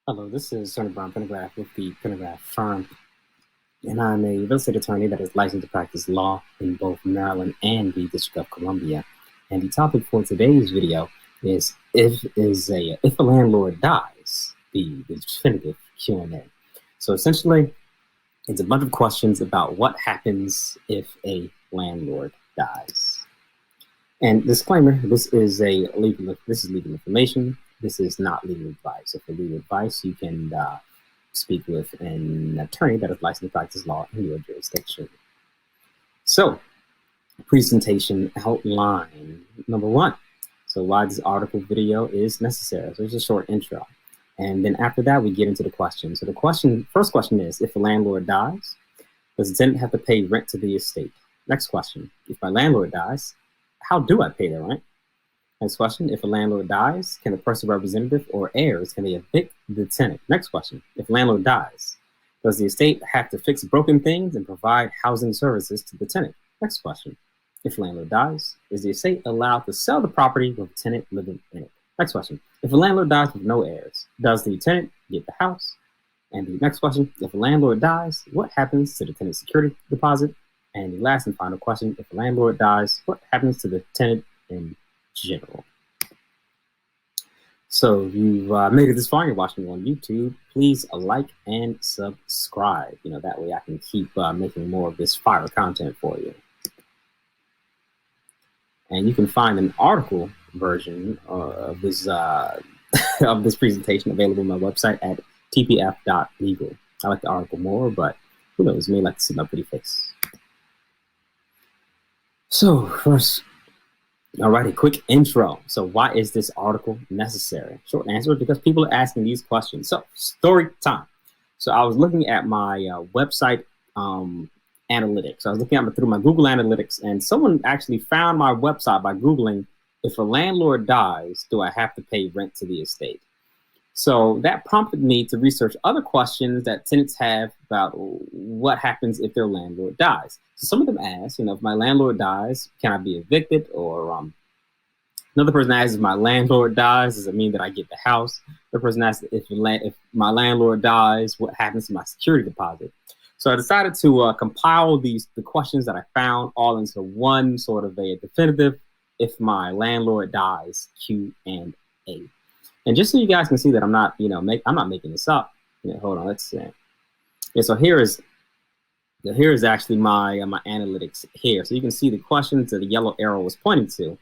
Hello, this is Attorney Brian Pendergraft with the Pendergraft firm, and I'm a real estate attorney that is licensed to practice law in both Maryland and the District of Columbia. And the topic for today's video is if a landlord dies, the definitive Q&A. So essentially, it's a bunch of questions about what happens if a landlord dies. And disclaimer: this is legal information. This is not legal advice. So for legal advice, you can speak with an attorney that is licensed to practice law in your jurisdiction. So, presentation outline number one. So why this article video is necessary. So it's a short intro. And then after that, we get into the question. So the first question is, if a landlord dies, does the tenant have to pay rent to the estate? Next question, if my landlord dies, how do I pay the rent? Next question, if a landlord dies, can the personal representative or heirs, can they evict the tenant? Next question, if a landlord dies, does the estate have to fix broken things and provide housing services to the tenant? Next question, if a landlord dies, is the estate allowed to sell the property with a tenant living in it? Next question, if a landlord dies with no heirs, does the tenant get the house? And the next question, if a landlord dies, what happens to the tenant's security deposit? And the last and final question, if a landlord dies, what happens to the tenant in general? So you've made it this far, you're watching me on YouTube, please like and subscribe. That way I can keep making more of this fire content for you. And you can find an article version of this of this presentation available on my website at tpf.legal. I like the article more, but who knows, may like to see my pretty face. So first, all right, a quick intro. So why is this article necessary? Short answer, because people are asking these questions. So story time. So I was looking at my website analytics. So I was looking at through my Google Analytics, and someone actually found my website by Googling, if a landlord dies, do I have to pay rent to the estate? So that prompted me to research other questions that tenants have about what happens if their landlord dies. So some of them ask, if my landlord dies, can I be evicted? Or another person asks, if my landlord dies, does it mean that I get the house? The person asks, if my landlord dies, what happens to my security deposit? So I decided to compile the questions that I found all into one sort of a definitive, if my landlord dies, Q&A. And just so you guys can see that I'm not, I'm not making this up. Hold on, let's see. Yeah, so here is actually my analytics here. So you can see the questions that the yellow arrow was pointing to.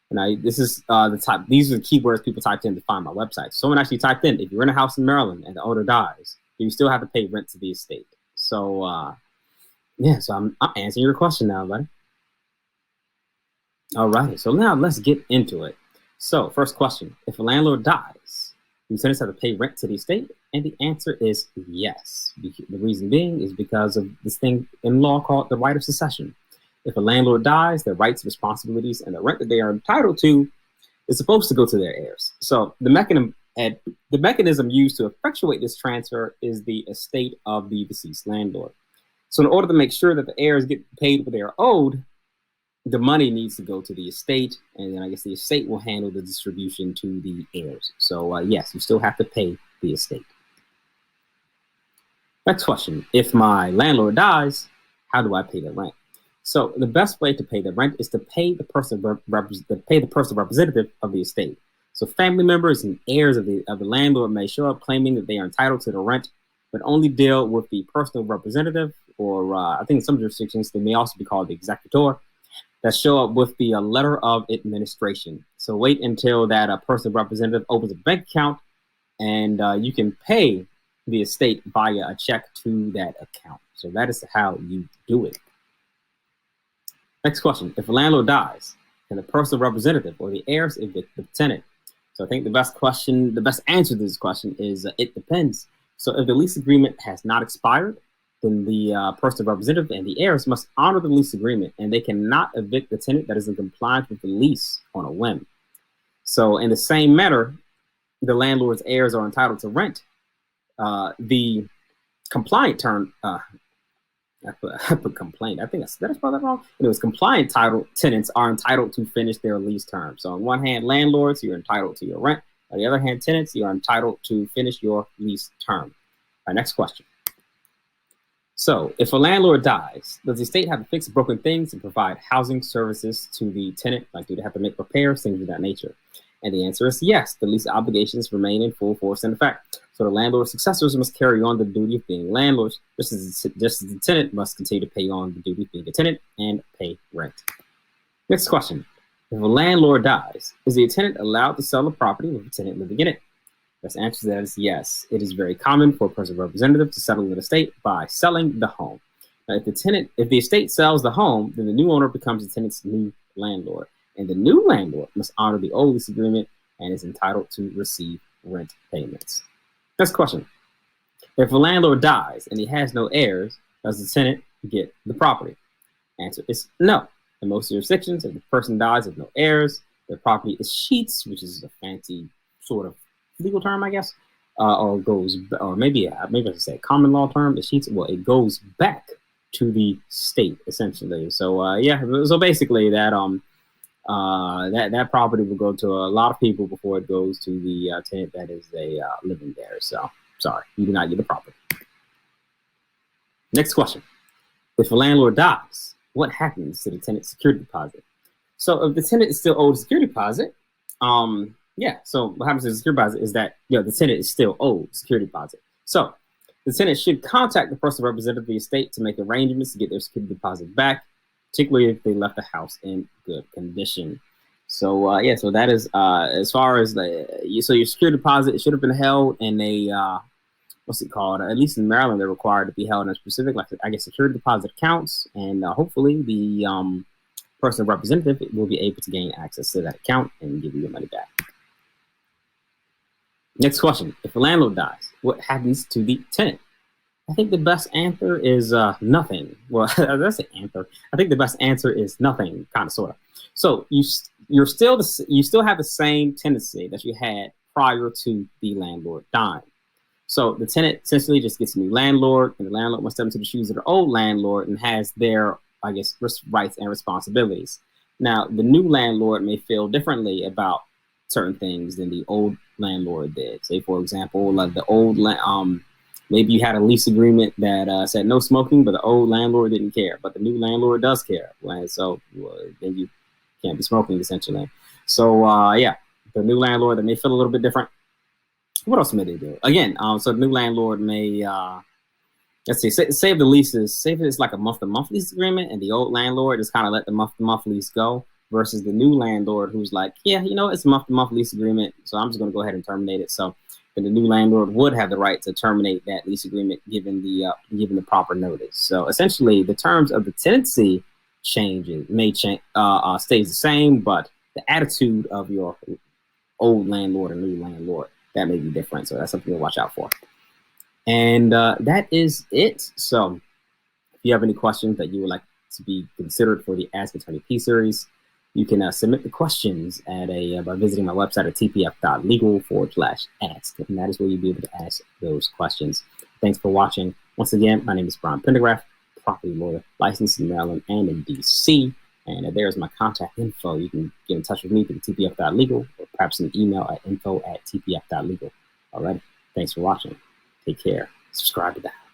And this is these are the keywords people typed in to find my website. Someone actually typed in, if you're in a house in Maryland and the owner dies, you still have to pay rent to the estate. So yeah, so I'm answering your question now, buddy. All right, so now let's get into it. So first question, if a landlord dies, do tenants have to pay rent to the estate? And the answer is yes. The reason being is because of this thing in law called the right of secession. If a landlord dies, their rights, responsibilities, and the rent that they are entitled to is supposed to go to their heirs. So the mechanism used to effectuate this transfer is the estate of the deceased landlord. So in order to make sure that the heirs get paid what they are owed, the money needs to go to the estate, and then I guess the estate will handle the distribution to the heirs. So yes, you still have to pay the estate. Next question, if my landlord dies, how do I pay the rent? So the best way to pay the rent is to pay the personal representative of the estate. So family members and heirs of the landlord may show up claiming that they are entitled to the rent, but only deal with the personal representative, or I think in some jurisdictions they may also be called the executor, that show up with the letter of administration. So wait until that personal representative opens a bank account, and you can pay the estate via a check to that account. So that is how you do it. Next question, if a landlord dies, can the personal representative or the heirs evict the tenant? So I think the best answer to this question is it depends. So if the lease agreement has not expired, then the personal representative and the heirs must honor the lease agreement, and they cannot evict the tenant that is in compliance with the lease on a whim. So in the same manner, the landlord's heirs are entitled to rent. The compliant term, I put complaint. I think I spelled that wrong. It was compliant tenants are entitled to finish their lease term. So on one hand, landlords, you're entitled to your rent. On the other hand, tenants, you are entitled to finish your lease term. Our next question. So, if a landlord dies, does the estate have to fix broken things and provide housing services to the tenant? Like, do they have to make repairs, things of that nature? And the answer is yes. The lease obligations remain in full force and effect. So the landlord's successors must carry on the duty of being landlords, just as the tenant must continue to pay on the duty of being a tenant and pay rent. Next question. If a landlord dies, is the tenant allowed to sell the property with the tenant living in it? The answer to that is yes. It is very common for a personal representative to settle an estate by selling the home. Now, if the estate sells the home, then the new owner becomes the tenant's new landlord. And the new landlord must honor the old lease agreement and is entitled to receive rent payments. Next question. If a landlord dies and he has no heirs, does the tenant get the property? Answer is no. In most jurisdictions, if the person dies with no heirs, the property is sheets, which is a fancy sort of legal term, I guess, or maybe I should say common law term. The sheets, well, it goes back to the state essentially. So so basically that that property will go to a lot of people before it goes to the tenant that is living there. So sorry, you do not get the property. Next question. If a landlord dies, what happens to the tenant's security deposit? So if the tenant is still owed a security deposit, so what happens to the security deposit is that the tenant is still owed security deposit. So the tenant should contact the personal representative of the estate to make arrangements to get their security deposit back, particularly if they left the house in good condition. So so that is as far as your security deposit, it should have been held in a what's it called? At least in Maryland, they're required to be held in a specific, like I guess, security deposit accounts, and hopefully the personal representative will be able to gain access to that account and give you your money back. Next question. If a landlord dies, what happens to the tenant? I think the best answer is nothing. Well, that's an answer. I think the best answer is nothing, kind of, sort of. So you still have the same tenancy that you had prior to the landlord dying. So the tenant essentially just gets a new landlord, and the landlord must step into the shoes of the old landlord and has their, I guess, rights and responsibilities. Now, the new landlord may feel differently about certain things than the old landlord did. Say, for example, like the old maybe you had a lease agreement that said no smoking, but the old landlord didn't care, but the new landlord does care. And so then you can't be smoking, essentially. So the new landlord, that may feel a little bit different. What else may they do? Again, so the new landlord may, let's see, say if the lease is, say if it's like a month-to-month lease agreement, and the old landlord just kind of let the month-to-month lease go, versus the new landlord who's like, it's a month-to-month lease agreement, so I'm just going to go ahead and terminate it. So then the new landlord would have the right to terminate that lease agreement given the proper notice. So essentially, the terms of the tenancy stays the same, but the attitude of your old landlord and new landlord, that may be different. So that's something to watch out for. And that is it. So if you have any questions that you would like to be considered for the Ask Attorney P series, you can submit the questions at by visiting my website at tpf.legal/ask. And that is where you'll be able to ask those questions. Thanks for watching. Once again, my name is Brian Pendergraft, property lawyer, licensed in Maryland and in DC. And there's my contact info. You can get in touch with me through tpf.legal or perhaps an email at info@tpf.legal. All right. Thanks for watching. Take care. Subscribe to the house.